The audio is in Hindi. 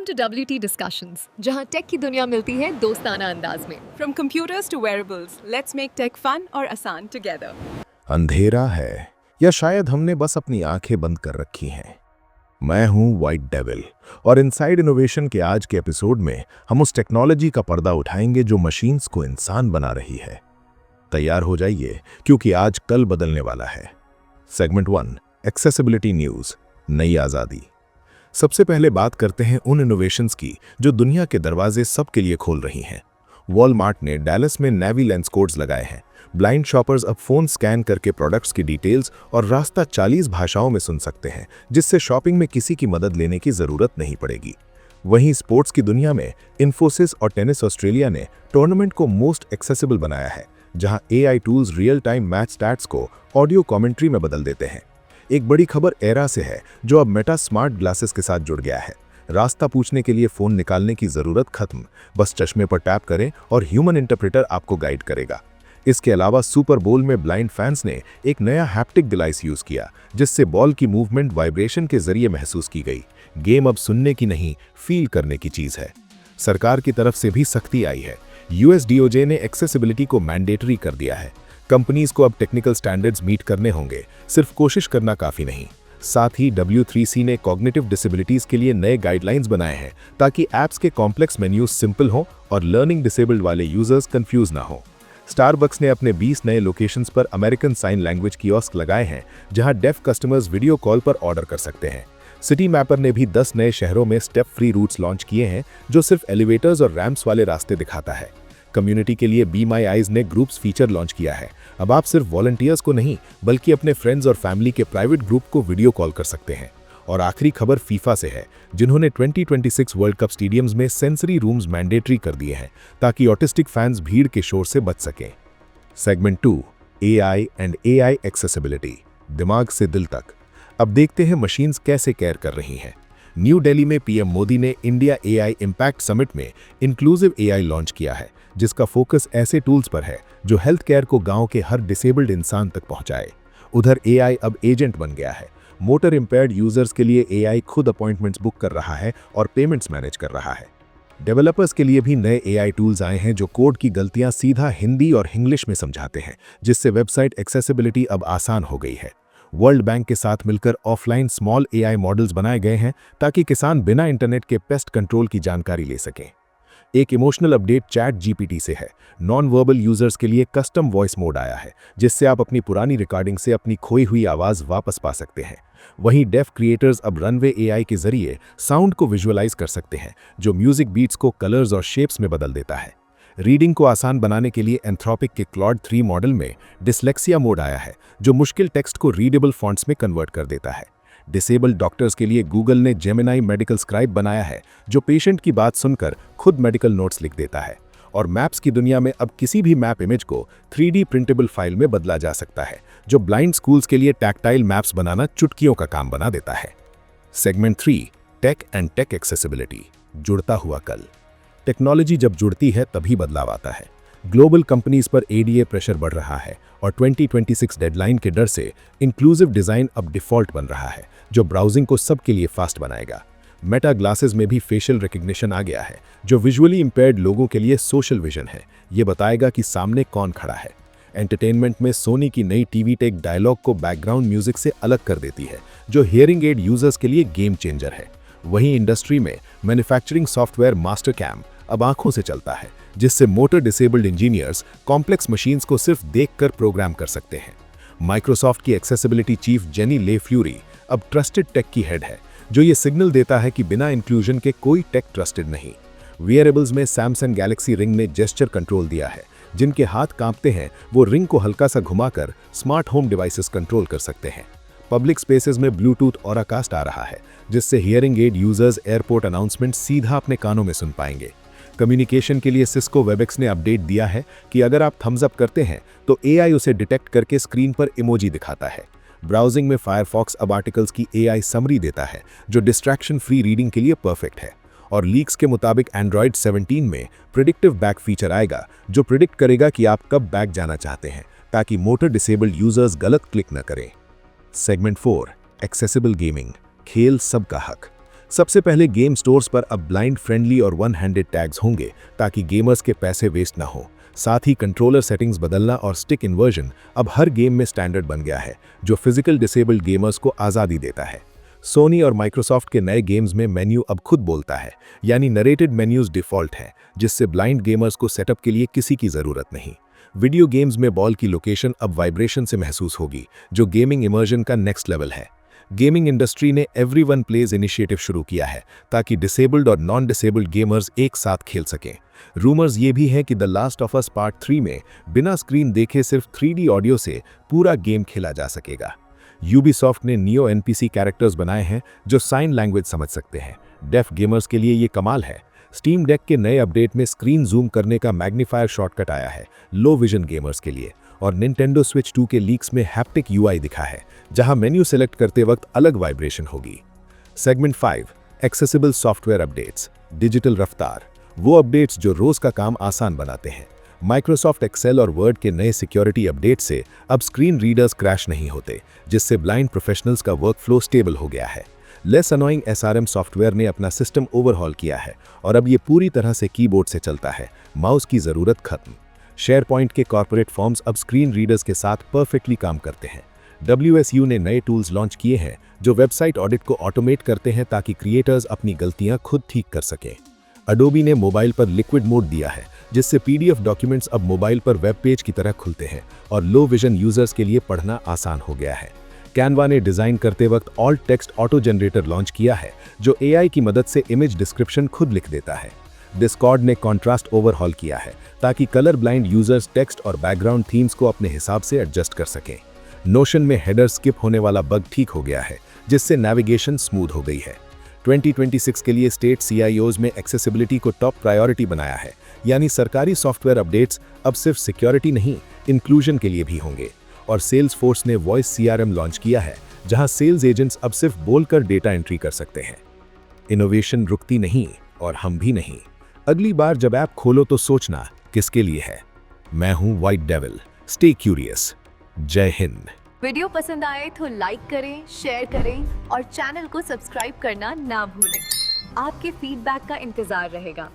Welcome to WT Discussions, जहां टेक की दुनिया मिलती है दोस्ताना अंदाज में। From computers to wearables, let's make tech fun और आसान together. अंधेरा है या शायद हमने बस अपनी आंखें बंद कर रखी हैं। मैं हूं व्हाइट डेविल और इनसाइड इनोवेशन के आज के एपिसोड में हम उस टेक्नोलॉजी का पर्दा उठाएंगे जो मशीन्स को इंसान बना रही है। तैयार हो जाइए क्योंकि आज कल बदलने वाला है। सेगमेंट 1, एक्सेसिबिलिटी न्यूज़, नई आज़ादी। सबसे पहले बात करते हैं उन इनोवेशंस की जो दुनिया के दरवाजे सबके लिए खोल रही हैं। वॉलमार्ट ने डैलस में नेवी लेंस कोड्स लगाए हैं। ब्लाइंड शॉपर्स अब फोन स्कैन करके प्रोडक्ट्स की डिटेल्स और रास्ता 40 भाषाओं में सुन सकते हैं, जिससे शॉपिंग में किसी की मदद लेने की जरूरत नहीं पड़ेगी। वहीं स्पोर्ट्स की दुनिया में इन्फोसिस और टेनिस ऑस्ट्रेलिया ने टूर्नामेंट को मोस्ट एक्सेसिबल बनाया है, जहां AI tools real time match stats को ऑडियो कमेंट्री में बदल देते हैं। एक बड़ी खबर एरा से है, जो अब मेटा स्मार्ट ग्लासेस के साथ जुड़ गया है। रास्ता पूछने के लिए फोन निकालने की जरूरत खत्म, बस चश्मे पर टैप करें और ह्यूमन इंटरप्रेटर आपको गाइड करेगा। इसके अलावा सुपर बोल में ब्लाइंड फैंस ने एक नया हैप्टिक डिवाइस यूज किया, जिससे बॉल की मूवमेंट वाइब्रेशन के जरिए महसूस की गई। गेम अब सुनने की नहीं, फील करने की चीज है। सरकार की तरफ से भी सख्ती आई है। US DOJ ने एक्सेसिबिलिटी को मैंडेटरी कर दिया है। कंपनीज को अब टेक्निकल स्टैंडर्ड्स मीट करने होंगे, सिर्फ कोशिश करना काफी नहीं। साथ ही W3C ने कॉग्निटिव डिसेबिलिटीज के लिए नए गाइडलाइंस बनाए हैं, ताकि ऐप्स के कॉम्प्लेक्स मेन्यूज सिंपल हो और लर्निंग डिसेबल्ड वाले यूजर्स कंफ्यूज ना हो। स्टारबक्स ने अपने 20 नए लोकेशंस पर अमेरिकन साइन लैंग्वेज कियोस्क लगाए हैं, जहां डेफ कस्टमर्स वीडियो कॉल पर ऑर्डर कर सकते हैं। सिटी मैपर ने भी 10 नए शहरों में स्टेप फ्री रूट्स लॉन्च किए हैं, जो सिर्फ एलिवेटर्स और रैम्प्स वाले रास्ते दिखाता है। कम्युनिटी के लिए बी माई आईज ने ग्रुप्स फीचर लॉन्च किया है। अब आप सिर्फ वॉलंटियर्स को नहीं, बल्कि अपने फ्रेंड्स और फैमिली के प्राइवेट ग्रुप को वीडियो कॉल कर सकते हैं। और आखिरी खबर फीफा से है, जिन्होंने 2026 वर्ल्ड कप स्टेडियम्स में सेंसरी रूम्स मैंडेटरी कर दिए हैं, ताकि ऑटिस्टिक फैंस भीड़ के शोर से बच सकें। Segment 2, AI and AI accessibility, दिमाग से दिल तक। अब देखते हैं मशीन्स कैसे केयर कर रही हैं। न्यू दिल्ली में PM मोदी ने इंडिया AI इम्पैक्ट समिट में इंक्लूसिव AI लॉन्च किया है, जिसका फोकस ऐसे टूल्स पर है जो हेल्थ केयर को गांव के हर डिसेबल्ड इंसान तक पहुंचाए। उधर AI अब एजेंट बन गया है। मोटर इंपेयर्ड यूजर्स के लिए AI खुद अपॉइंटमेंट्स बुक कर रहा है और पेमेंट्स मैनेज कर रहा है। डेवलपर्स के लिए भी नए AI टूल्स आए हैं, जो कोड की गलतियां सीधा हिंदी और इंग्लिश में समझाते हैं, जिससे वेबसाइट एक्सेसिबिलिटी अब आसान हो गई है। वर्ल्ड बैंक के साथ मिलकर ऑफलाइन स्मॉल AI मॉडल्स बनाए गए हैं, ताकि किसान बिना इंटरनेट के पेस्ट कंट्रोल की जानकारी ले सकें। एक इमोशनल अपडेट चैट GPT से है। नॉन वर्बल यूजर्स के लिए कस्टम वॉइस मोड आया है, जिससे आप अपनी पुरानी रिकॉर्डिंग से अपनी खोई हुई आवाज वापस पा सकते हैं। वहीं डेफ क्रिएटर्स अब रनवे AI के जरिए साउंड को विजुअलाइज कर सकते हैं, जो म्यूजिक बीट्स को कलर्स और शेप्स में बदल देता है। रीडिंग को आसान बनाने के लिए एंथ्रोपिक के क्लॉड 3 मॉडल में डिसलेक्सिया मोड आया है, जो मुश्किल टेक्स्ट को रीडेबल फॉन्ट्स में कन्वर्ट कर देता है। डिसेबल्ड डॉक्टर्स के लिए गूगल ने जेमिनाई मेडिकल स्क्राइब बनाया है, जो पेशेंट की बात सुनकर खुद मेडिकल नोट्स लिख देता है। और मैप्स की दुनिया में अब किसी भी मैप इमेज को 3D प्रिंटेबल फाइल में बदला जा सकता है, जो ब्लाइंड स्कूल्स के लिए टैक्टाइल मैप्स बनाना चुटकियों का काम बना देता है। Segment 3, tech and tech accessibility, जुड़ता हुआ कल। टेक्नोलॉजी जब जुड़ती है तभी बदलाव आता है। ग्लोबल कंपनीज पर ADA प्रेशर बढ़ रहा है और 2026 डेडलाइन के डर से इंक्लूसिव डिजाइन अब डिफॉल्ट बन रहा है, जो ब्राउजिंग को सबके लिए फास्ट बनाएगा। मेटा ग्लासेस में भी फेशियल रिकग्निशन आ गया है, जो विजुअली इंपेयर्ड लोगों के लिए सोशल विजन है। ये बताएगा कि सामने कौन खड़ा है। एंटरटेनमेंट में सोनी की नई टीवी टेक डायलॉग को बैकग्राउंड म्यूजिक से अलग कर देती है, जो हियरिंग एड यूजर्स के लिए गेम चेंजर है। वहीं इंडस्ट्री में मैन्युफैक्चरिंग सॉफ्टवेयर मास्टरकैम अब आंखों से चलता है, जिससे motor disabled engineers complex machines को सिर्फ देखकर प्रोग्राम कर सकते हैं। माइक्रोसॉफ्ट की एक्सेसिबिलिटी चीफ जेनी ले फ्यूरी अब ट्रस्टेड टेक की हेड है, जो ये सिग्नल देता है कि बिना इंक्लूजन के कोई टेक ट्रस्टेड नहीं। वियरेबल्स में सैमसंग गैलेक्सी रिंग ने जेस्चर कंट्रोल दिया है। जिनके हाथ कांपते हैं, वो रिंग को हल्का सा घुमाकर स्मार्ट होम डिवाइसेस कंट्रोल कर सकते हैं। पब्लिक स्पेसेस में ब्लूटूथ ऑराकास्ट आ रहा है, जिससे hearing aid users airport announcement सीधा अपने कानों में सुन पाएंगे। कम्युनिकेशन के लिए सिस्को वेबएक्स ने अपडेट दिया है कि अगर आप थम्स अप करते हैं तो AI उसे डिटेक्ट करके स्क्रीन पर इमोजी दिखाता है। ब्राउजिंग में फायरफॉक्स अब आर्टिकल्स की AI समरी देता है, जो डिस्ट्रैक्शन फ्री रीडिंग के लिए परफेक्ट है। और लीक्स के मुताबिक एंड्रॉयड 17 में प्रिडिक्टिव बैक फीचर आएगा, जो प्रिडिक्ट करेगा कि आप कब बैक जाना चाहते हैं, ताकि मोटर डिसेबल्ड यूजर्स गलत क्लिक न करें। सेगमेंट 4, एक्सेसिबल गेमिंग, खेल सबका हक। सबसे पहले गेम स्टोर्स पर अब ब्लाइंड फ्रेंडली और वन हैंडेड टैग्स होंगे ताकि गेमर्स के पैसे वेस्ट ना हो। साथ ही कंट्रोलर सेटिंग्स बदलना और स्टिक इन्वर्जन अब हर गेम में स्टैंडर्ड बन गया है, जो फिजिकल डिसेबल्ड गेमर्स को आज़ादी देता है। सोनी और माइक्रोसॉफ्ट के नए गेम्स में मेन्यू अब खुद बोलता है, यानी नरेटेड मेन्यूज डिफ़ॉल्ट है, जिससे ब्लाइंड गेमर्स को सेटअप के लिए किसी की ज़रूरत नहीं। वीडियो गेम्स में बॉल की लोकेशन अब वाइब्रेशन से महसूस होगी, जो गेमिंग इमर्जन का नेक्स्ट लेवल है। गेमिंग इंडस्ट्री ने एवरीवन प्लेज इनिशिएटिव शुरू किया है ताकि डिसेबल्ड और नॉन डिसेबल्ड गेमर्स एक साथ खेल सकें। रूमर्स ये भी हैं कि the last of us part 3 में बिना स्क्रीन देखे सिर्फ 3D ऑडियो से पूरा गेम खेला जा सकेगा। यूबीसॉफ्ट ने नियो एनपीसी कैरेक्टर्स बनाए हैं जो साइन लैंग्वेज समझ सकते हैं। डेफ गेमर्स के लिए ये कमाल है। स्टीम डेक के नए अपडेट में स्क्रीन जूम करने का मैग्नीफायर शॉर्टकट आया है लो विजन गेमर्स के लिए, और निंटेंडो स्विच 2 के लीक्स में हैप्टिक यूआई दिखा है, जहां मेन्यू सेलेक्ट करते वक्त अलग वाइब्रेशन होगी। Segment 5 accessible software updates, digital रफ्तार, वो अपडेट्स जो रोज का काम आसान बनाते हैं। माइक्रोसॉफ्ट एक्सेल और वर्ड के नए सिक्योरिटी अपडेट से अब स्क्रीन रीडर्स क्रैश नहीं होते, जिससे ब्लाइंड प्रोफेशनल्स का वर्कफ्लो स्टेबल हो गया है। लेस अनोइंग एसआरएम सॉफ्टवेयर ने अपना सिस्टम ओवरहॉल किया है और अब ये पूरी तरह से कीबोर्ड से चलता है, माउस की ज़रूरत खत्म। शेयरपॉइंट के कॉर्पोरेट फॉर्म्स अब स्क्रीन रीडर्स के साथ परफेक्टली काम करते हैं। WSU ने नए टूल्स लॉन्च किए हैं जो वेबसाइट ऑडिट को ऑटोमेट करते हैं ताकि क्रिएटर्स अपनी गलतियां खुद ठीक कर सकें। अडोबी ने मोबाइल पर लिक्विड मोड दिया है, जिससे PDF डॉक्यूमेंट्स अब मोबाइल पर वेब पेज की तरह खुलते हैं और लो विजन यूजर्स के लिए पढ़ना आसान हो गया है। कैनवा ने डिज़ाइन करते वक्त alt text auto generator launch किया है, जो AI की मदद से इमेज डिस्क्रिप्शन खुद लिख देता है। डिस्कॉर्ड ने कॉन्ट्रास्ट ओवरहॉल किया है ताकि कलर ब्लाइंड यूजर्स टेक्स्ट और बैकग्राउंड थीम्स को अपने हिसाब से एडजस्ट कर सकें। नोशन में हेडर स्किप होने वाला बग ठीक हो गया है, जिससे नेविगेशन स्मूथ हो गई है। 2026 के लिए स्टेट CIOs में एक्सेसिबिलिटी को टॉप प्रायोरिटी बनाया है, यानी सरकारी सॉफ्टवेयर अपडेट्स अब सिर्फ सिक्योरिटी नहीं, इंक्लूजन के लिए भी होंगे। और सेल्स फोर्स ने वॉइस CRM लॉन्च किया है, जहां सेल्स एजेंट्स अब सिर्फ बोलकर डेटा एंट्री कर सकते हैं। इनोवेशन रुकती नहीं और हम भी नहीं। अगली बार जब ऐप खोलो तो सोचना किसके लिए है। मैं हूं व्हाइट डेविल, स्टे क्यूरियस। जय हिंद। वीडियो पसंद आए तो लाइक करें, शेयर करें और चैनल को सब्सक्राइब करना ना भूलें। आपके फीडबैक का इंतजार रहेगा।